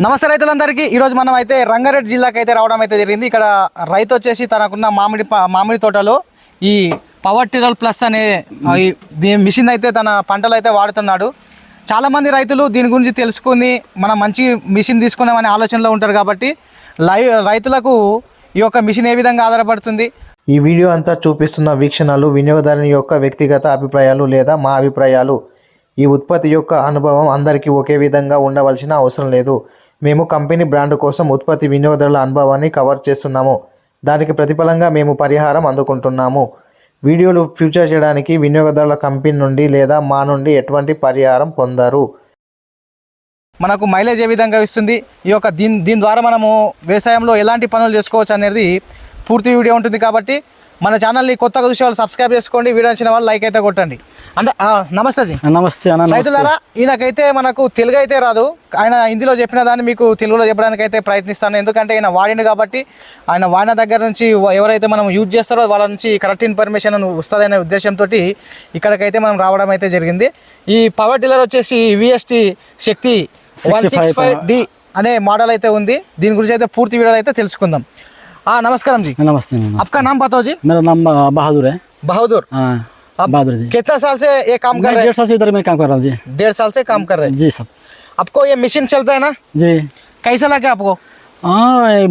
నమస్తే రైతులందరికీ ఈరోజు మనం అయితే రంగారెడ్డి జిల్లాకి అయితే రావడం అయితే జరిగింది. ఇక్కడ రైతు వచ్చేసి తనకున్న మామిడి తోటలో ఈ పవర్ టిల్లర్ ప్లస్ అనే మిషన్ అయితే తన పంటలు అయితే వాడుతున్నాడు. చాలామంది రైతులు దీని గురించి తెలుసుకుని మనం మంచి మిషన్ తీసుకున్నామనే ఆలోచనలో ఉంటారు. కాబట్టి రైతులకు ఈ యొక్క మిషన్ ఏ విధంగా ఆధారపడుతుంది, ఈ వీడియో అంతా చూపిస్తున్న వీక్షణాలు వినియోగదారుని యొక్క వ్యక్తిగత అభిప్రాయాలు లేదా మా అభిప్రాయాలు. ఈ ఉత్పత్తి యొక్క అనుభవం అందరికీ ఒకే విధంగా ఉండవలసిన అవసరం లేదు. మేము కంపెనీ బ్రాండ్ కోసం ఉత్పత్తి వినియోగదారుల అనుభవాన్ని కవర్ చేస్తున్నాము. దానికి ప్రతిఫలంగా మేము పరిహారం అందుకుంటున్నాము. వీడియోలు ఫ్యూచర్ చేయడానికి వినియోగదారుల కంపెనీ నుండి లేదా మా నుండి ఎటువంటి పరిహారం పొందరు. మనకు మైలేజ్ ఏ విధంగా ఇస్తుంది, ఈ యొక్క దీని ద్వారా మనము వ్యవసాయంలో ఎలాంటి పనులు చేసుకోవచ్చు అనేది పూర్తి వీడియో ఉంటుంది. కాబట్టి మన ఛానల్ని కొత్తగా చూసే వాళ్ళు సబ్స్క్రైబ్ చేసుకోండి, వీడియో నచ్చిన వాళ్ళు లైక్ అయితే కొట్టండి. అంటే నమస్తే జీ. నమస్తే అన్న. రైతులారా, ఈయనకైతే మనకు తెలుగు అయితే రాదు, ఆయన హిందీలో చెప్పిన దాన్ని మీకు తెలుగులో చెప్పడానికి అయితే ప్రయత్నిస్తాను. ఎందుకంటే ఆయన వాడిండు కాబట్టి ఆయన వాడిన దగ్గర నుంచి ఎవరైతే మనం యూజ్ చేస్తారో వాళ్ళ నుంచి కరెక్ట్ ఇన్ఫర్మేషన్ వస్తుందనే ఉద్దేశంతో ఇక్కడికైతే మనం రావడం అయితే జరిగింది. ఈ పవర్ టిల్లర్ వచ్చేసి VST శక్తి 165D అనే మోడల్ అయితే ఉంది. దీని గురించి అయితే పూర్తి వీడియో అయితే తెలుసుకుందాం. नमस्कार जी. नमस्ते। आपका नाम बताओ जी। मेरा नाम बहादुर है। बहादुर। बहादुर जी। कितना साल से ये काम कर रहे हैं? 1.5 साल से इधर मैं काम कर रहा हूँ जी। 1.5 साल से काम कर रहे हैं जी सब। आपको ये मशीन चलता है ना जी? कैसा लगा आपको?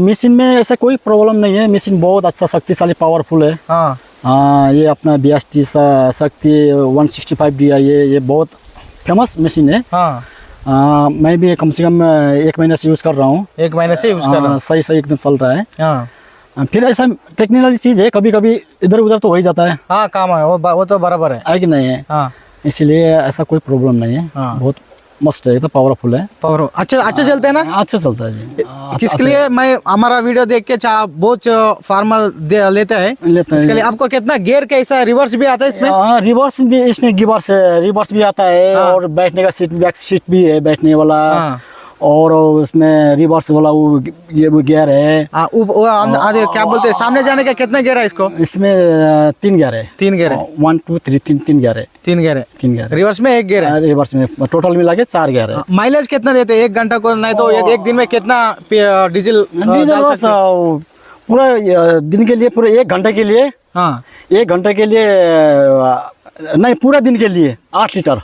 मशीन में ऐसा कोई प्रॉब्लम नहीं है। मशीन बहुत अच्छा शक्तिशाली पावरफुल है। ये अपना VST शक्ति 165D है। ये बहुत फेमस मशीन है। मैं भी कम से कम 1 महीने से यूज़ कर रहा हूँ। 1 महीने से यूज़ कर रहा हूँ। सही एकदम चल रहा है। फिर ऐसा टेक्निकल चीज़ है, कभी कभी इधर उधर तो हो ही जाता है। हाँ, काम है वो तो बराबर है कि नहीं है? इसलिए ऐसा कोई प्रॉब्लम नहीं है। बहुत मस्त है, तो पावरफुल है। अच्छा चलते हैं ना? अच्छा चलता है जी। किसके लिए मैं हमारा वीडियो देख के बहुत फार्मर लेते हैं इसके लिए आपको कितना गियर कैसा रिवर्स भी आता है इसमें? रिवर्स भी इसमें रिवर्स भी आता है। और बैठने का सीट बैक सीट भी है बैठने वाला। और उसमें रिवर्स वाला ये गियर है। क्या बोलते हैं, सामने जाने का कितना गियर है इसको? इसमें 3 गियर है। 3 गियर है। 1 2 3 3 गियर है। 3 गियर है। 3 गियर रिवर्स में 1 गियर है। रिवर्स में टोटल मिला के 4 गियर है। माइलेज कितना देते हैं 1 घंटा को? नहीं तो एक दिन में कितना डीजल पूरा दिन के लिए? पूरे 1 घंटे के लिए। 1 घंटे के लिए नहीं, पूरा दिन के लिए 8 लीटर।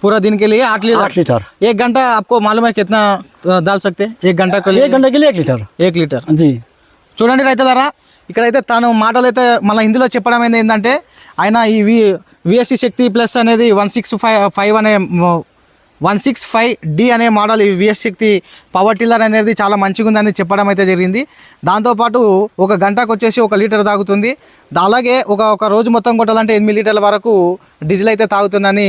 पूरा दिन के लिए 8 लीटर। 1 घंटा आपको मालूम है कितना डाल सकते हैं? 1 घंटा के लिए 1 घंटे के लिए 1 लीटर। 1 लीटर जी. చూడండి రైతులారా, ఇక్కడైతే తాను మాటలు అయితే మళ్ళీ హిందీలో చెప్పడం ఏంటంటే ఆయన ఈ VST శక్తి ప్లస్ అనేది 165D అనే మోడల్ ఈ VST శక్తి పవర్ టిల్లర్ అనేది చాలా మంచిగా ఉందని చెప్పడం అయితే జరిగింది. దాంతోపాటు 1 గంటకు వచ్చేసి 1 లీటర్ తాగుతుంది. అలాగే ఒక రోజు మొత్తం కొట్టాలంటే 8 లీటర్ల వరకు డీజిల్ అయితే తాగుతుందని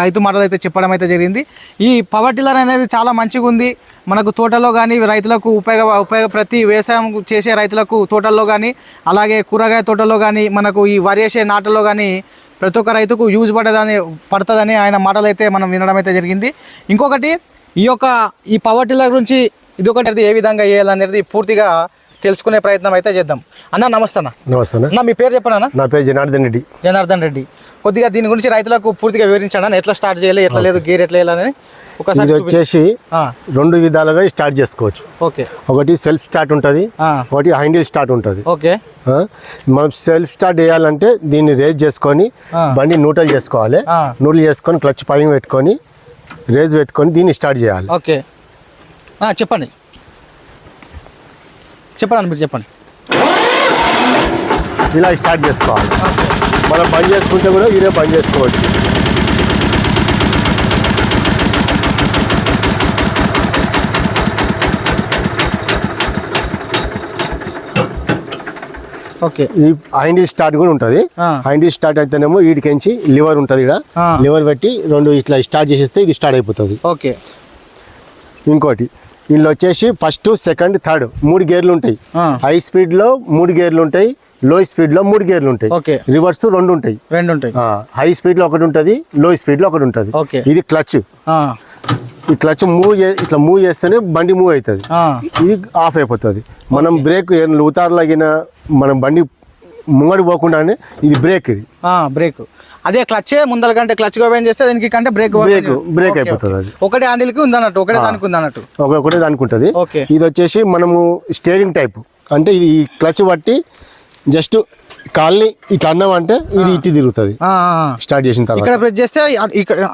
రైతు మోడల్ అయితే చెప్పడం అయితే జరిగింది. ఈ పవర్ టిల్లర్ అనేది చాలా మంచిగా ఉంది. మనకు తోటలో కానీ రైతులకు ప్రతి వ్యవసాయం చేసే రైతులకు తోటల్లో కానీ అలాగే కూరగాయ తోటల్లో కానీ మనకు ఈ వరి వేసే నాటల్లో కానీ ప్రతి ఒక్క రైతుకు యూజ్ పడుతుందని ఆయన మాటలు అయితే మనం వినడం అయితే జరిగింది. ఇంకొకటి ఈ పవర్ టిల్లర్ గురించి ఇదొకటి ఏ విధంగా చేయాలనేది పూర్తిగా తెలుసుకునే ప్రయత్నం అయితే చేద్దాం. అన్న నమస్తే అన్న. నమస్తే అన్న. మీ పేరు చెప్పనా? నా పేరు జనార్దన్ రెడ్డి. జనార్దన్ రెడ్డి. కొద్దిగా దీని గురించి రైతులకు పూర్తిగా వివరించాను, ఎట్లా స్టార్ట్ చేయాలి, ఎట్లా లేదు, గేర్ ఎట్లా వేయాలని ఒకసారి. ఇది వచ్చేసి 2 విధాలుగా స్టార్ట్ చేసుకోవచ్చు. ఓకే. ఒకటి సెల్ఫ్ స్టార్ట్ ఉంటుంది, ఒకటి హ్యాండిల్ స్టార్ట్ ఉంటుంది. ఓకే. మనం సెల్ఫ్ స్టార్ట్ చేయాలంటే దీన్ని రేజ్ చేసుకొని బండి న్యూట్రల్ చేసుకోవాలి. న్యూట్రల్ చేసుకొని క్లచ్ పైన పెట్టుకొని రేజ్ పెట్టుకొని దీన్ని స్టార్ట్ చేయాలి. ఓకే, చెప్పండి మీరు చెప్పండి. ఇలా స్టార్ట్ చేసుకోవాలి. మనం బంద్ చేసుకుంటే కూడా ఇదే బంద్ చేసుకోవచ్చు. ఓకే. ఈ హ్యాండిల్ స్టార్ట్ కూడా ఉంటుంది. హ్యాండిల్ స్టార్ట్ అయితేనేమో వీటికించి లివర్ ఉంటుంది. ఇక్కడ లివర్ పెట్టి 2 ఇట్లా స్టార్ట్ చేసేస్తే ఇది స్టార్ట్ అయిపోతుంది. ఓకే. ఇంకోటి ఇందులో వచ్చేసి ఫస్ట్, సెకండ్, థర్డ్ 3 గేర్లు ఉంటాయి. హై స్పీడ్లో 3 గేర్లు ఉంటాయి, లో స్పీడ్లో 3 గేర్లు ఉంటాయి. రివర్స్ 2 ఉంటాయి. హై స్పీడ్లో 1 ఉంటుంది, లో స్పీడ్లో 1 ఉంటుంది. ఇది క్లచ్. ఈ క్లచ్ ఇట్లా మూవ్ చేస్తేనే బండి మూవ్ అవుతుంది. ఇది ఆఫ్ అయిపోతుంది. మనం బ్రేక్ ఉతారులాగిన మనం బండి ముంగడి పోకుండానే ఇది బ్రేక్. ఇది బ్రేక్ అదే క్లచ్ ముందర కంటే క్లచ్ ఓపెన్ చేస్తే దీనికి కంటే బ్రేక్ బ్రేక్ అయిపోతుంది అది. ఒకటే హ్యాండిల్ కి ఉంది అన్నట్టు, ఒకటే దానికి ఉంది అన్నట్టు. ఒకటే దానికి ఉంటుంది. ఓకే. ఇది వచ్చేసి మనము స్టీరింగ్ టైప్, అంటే ఇది క్లచ్ పట్టి జస్ట్ కాల్ని ఇట్లా అన్నామంటే ఇది ఇటు తిరుగుతుంది. స్టార్ట్ చేసిన తర్వాత ఇక్కడ ప్రెస్ చేస్తే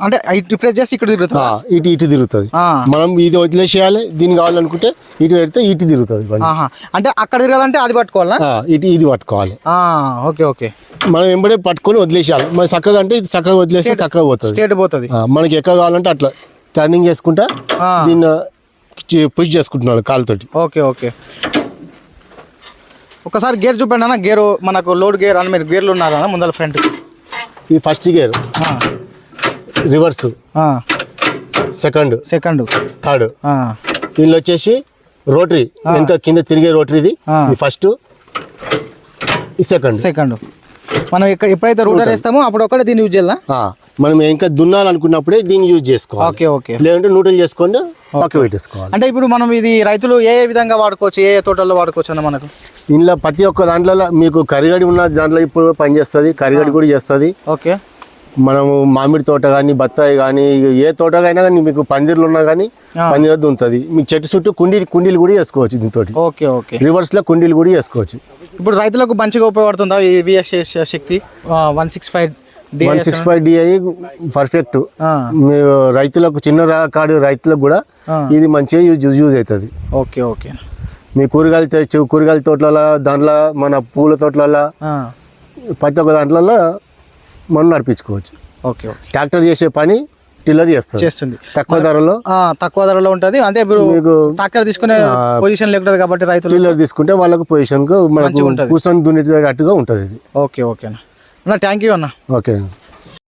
అంటే ఇటు ప్రెస్ చేస్తే ఇక్కడ తిరుగుతుంది, ఇటు తిరుగుతుంది. మనం ఇది వదిలేసేయాలి, దీన్ని కావాలనుకుంటే ఇటు పెడితే ఇటు తిరుగుతుంది. అంటే అక్కడ తిరగాలంటే అది పట్టుకోవాలా, ఇది పట్టుకోవాలి. Okay okay. మనం వెంబడే పట్టుకొని వదిలేసేయాలి. మరి చక్కగా అంటే ఇది చక్కగా వదిలేస్తే చక్కగా పోతుంది, స్ట్రేట్ పోతుంది. మనకి ఎక్కడ కావాలంటే అట్లా టర్నింగ్ చేసుకుంటా దీన్ని పుష్ చేసుకుంటున్నాను కాలుతోటి. Okay okay. ఒకసారి గేర్ చూపండి అన్న. గేర్ మనకు లోడ్ గేర్ అని మీరు గేర్లు ఉన్నారా ముందర ఫ్రంట్? ఇది first gear, reverse, second, third. దీనిలో వచ్చేసి రోటరీ, ఇంకా కింద తిరిగే రోటరీ. ఇది ఫస్ట్, సెకండ్. మనం ఎప్పుడైతే రూటర్ వేస్తామో అప్పుడు ఒకటే దీన్ని యూజ్ చేయాలా? మనం ఇంకా దున్నాలనుకున్నప్పుడే దీన్ని యూజ్ చేసుకోవాలి. Okay okay. లేదంటే న్యూట్రల్ చేసుకొని పక్క పెట్టేసుకోవాలి. అంటే ఇప్పుడు మనం ఇది రైతులు ఏ విధంగా వాడుకోవచ్చు, ఏ తోటల్లో వాడుకోవచ్చు అన్న? మనకు ఇంట్లో ప్రతి ఒక్క దాంట్లో మీకు కరిగడి ఉన్న దాంట్లో ఇప్పుడు పనిచేస్తుంది, కరిగడి కూడా చేస్తుంది. ఓకే. మనము మామిడి తోట కానీ, బత్తాయి కానీ, ఏ తోట అయినా కానీ మీకు పందిర్లు ఉన్నా కానీ పందిర్ ఉంటుంది. మీకు చెట్టు చుట్టూ కుండీలు కూడా వేసుకోవచ్చు దీంతో. Okay okay. రివర్స్ లో కుండీలు కూడా వేసుకోవచ్చు. ఇప్పుడు రైతులకు మంచిగా ఉపయోగపడుతుందా ఈ విఎస్ శక్తి 165 DI? పర్ఫెక్ట్. రైతులకు చిన్న కాడు రైతులకు కూడా ఇది మంచిగా యూజ్ అవుతుంది. Okay okay. మీ కూరగాయల తోటలలో, దాంట్లో మన పూల తోటలలో, ప్రతి ఒక్క దాంట్లో మనం నడిపించుకోవచ్చు. Okay okay. ట్రాక్టర్ చేసే పని టిల్లర్ చేస్తుంది తక్కువ ధరలో ఉంటుంది. అంటే ఇప్పుడు మీకు ట్రాక్టర్ తీసుకునే పొజిషన్ లేకుంటుంది కాబట్టి రైతులు టిల్లర్ తీసుకుంటే వాళ్ళకు పొజిషన్ కు మనకు కూర్చొని దున్నేటట్టుగా ఉంటుంది ఇది. ఓకే ఓకే అన్న. థ్యాంక్ యూ అన్న. ఓకే.